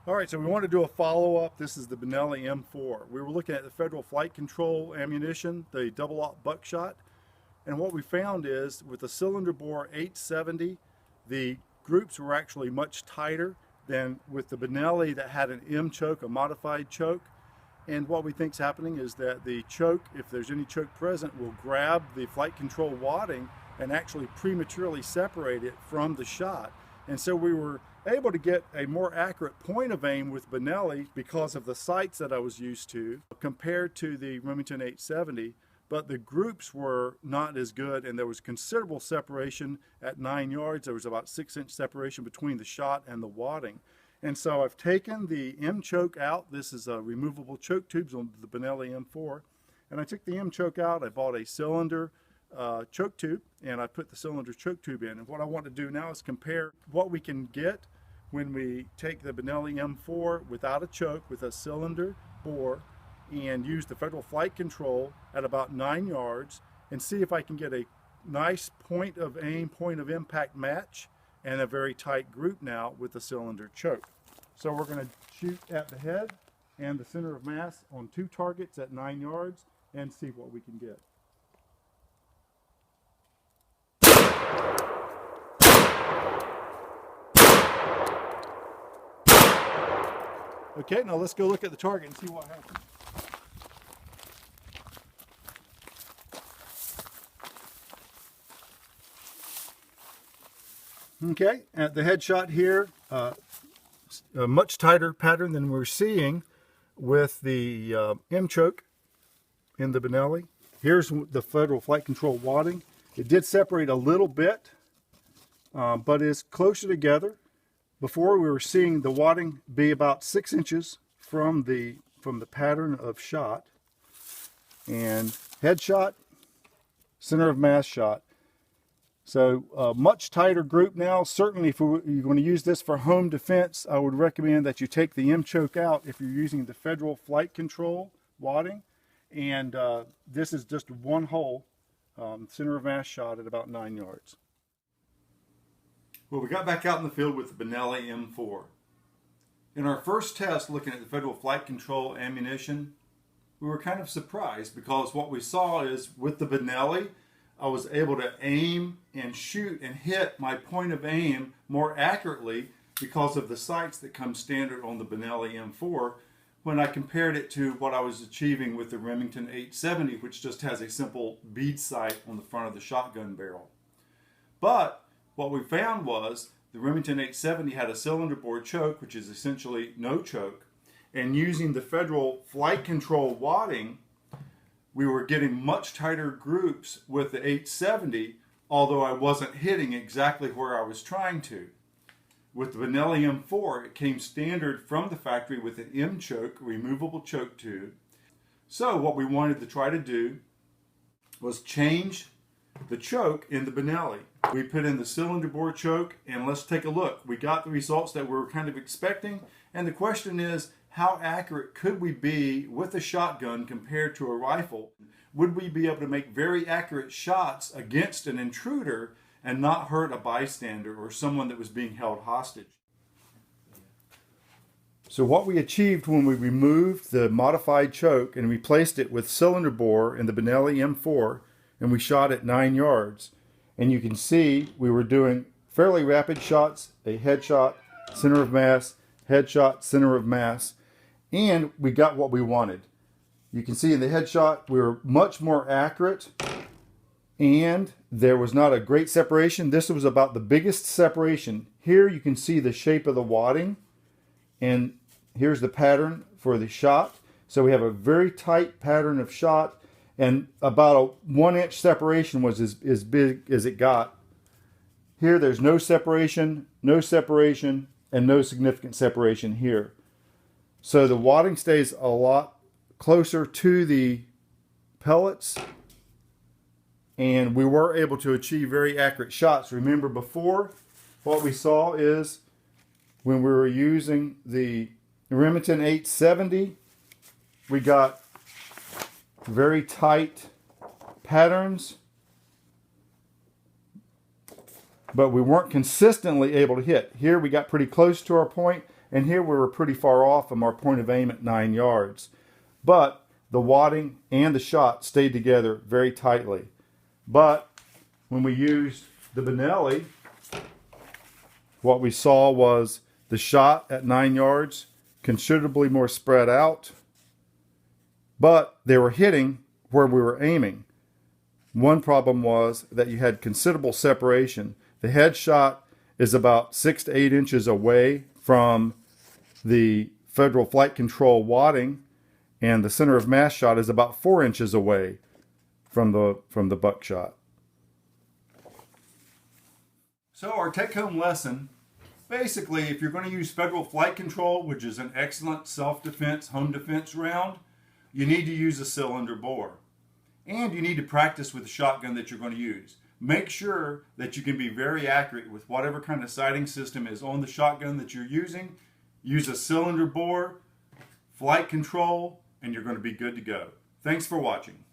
All right, so we want to do a follow-up. This is the Benelli M4. We were looking at the Federal Flight Control Ammunition, the double-aught buckshot, and what we found is with the cylinder bore 870, the groups were actually much tighter than with the Benelli that had an M choke, a modified choke. And what we think is happening is that the choke, if there's any choke present, will grab the flight control wadding and actually prematurely separate it from the shot. And so we were able to get a more accurate point of aim with Benelli because of the sights that I was used to compared to the Remington 870, but the groups were not as good, and there was considerable separation at 9 yards. There was about 6-inch separation between the shot and the wadding. And so I've taken the M choke out. This is a removable choke tubes on the Benelli M4. And I took the M choke out. I bought a cylinder choke tube, and I put the cylinder choke tube in. And what I want to do now is compare what we can get when we take the Benelli M4 without a choke with a cylinder bore and use the Federal Flight Control at about 9 yards and see if I can get a nice point of aim, point of impact match and a very tight group now with the cylinder choke. So we're going to shoot at the head and the center of mass on 2 targets at 9 yards and see what we can get. Okay, now let's go look at the target and see what happens. Okay, at the headshot here, a much tighter pattern than we're seeing with the M choke in the Benelli. Here's the Federal Flight Control wadding. It did separate a little bit, but is closer together. Before we were seeing the wadding be about 6 inches from the pattern of shot, and headshot, center of mass shot. So a much tighter group now. Certainly if you're going to use this for home defense, I would recommend that you take the M choke out if you're using the Federal Flight Control wadding. And this is just one hole, center of mass shot at about 9 yards. Well, we got back out in the field with the Benelli M4. In our first test looking at the Federal Flight Control ammunition, we were kind of surprised because what we saw is with the Benelli, I was able to aim and shoot and hit my point of aim more accurately because of the sights that come standard on the Benelli M4 when I compared it to what I was achieving with the Remington 870, which just has a simple bead sight on the front of the shotgun barrel. But what we found was the Remington 870 had a cylinder bore choke, which is essentially no choke, and using the Federal Flight Control wadding, we were getting much tighter groups with the 870, although I wasn't hitting exactly where I was trying to. With the Benelli M4, it came standard from the factory with an M choke, removable choke tube. So what we wanted to try to do was change the choke in the Benelli. We put in the cylinder bore choke, and let's take a look. We got the results that we were kind of expecting, and the question is, how accurate could we be with a shotgun compared to a rifle? Would we be able to make very accurate shots against an intruder and not hurt a bystander or someone that was being held hostage? So what we achieved when we removed the modified choke and replaced it with cylinder bore in the Benelli M4, and we shot at 9 yards, and you can see we were doing fairly rapid shots, a headshot, center of mass, headshot, center of mass, and we got what we wanted. You can see in the headshot we were much more accurate, and there was not a great separation. This was about the biggest separation. Here you can see the shape of the wadding, and here's the pattern for the shot. So we have a very tight pattern of shot, and about a 1-inch separation was as big as it got. Here there's no separation, and no significant separation here. So the wadding stays a lot closer to the pellets, and we were able to achieve very accurate shots. Remember before, what we saw is when we were using the Remington 870, we got very tight patterns, but we weren't consistently able to hit. Here we got pretty close to our point, and here we were pretty far off from our point of aim at 9 yards. But the wadding and the shot stayed together very tightly. But when we used the Benelli, what we saw was the shot at 9 yards considerably more spread out, but they were hitting where we were aiming. One problem was that you had considerable separation. The headshot is about 6 to 8 inches away from the Federal Flitecontrol wadding, and the center of mass shot is about 4 inches away from the buckshot. So our take-home lesson, basically, if you're going to use Federal Flitecontrol, which is an excellent self-defense, home defense round, you need to use a cylinder bore. And you need to practice with the shotgun that you're going to use. Make sure that you can be very accurate with whatever kind of sighting system is on the shotgun that you're using. Use a cylinder bore, flight control, and you're going to be good to go. Thanks for watching.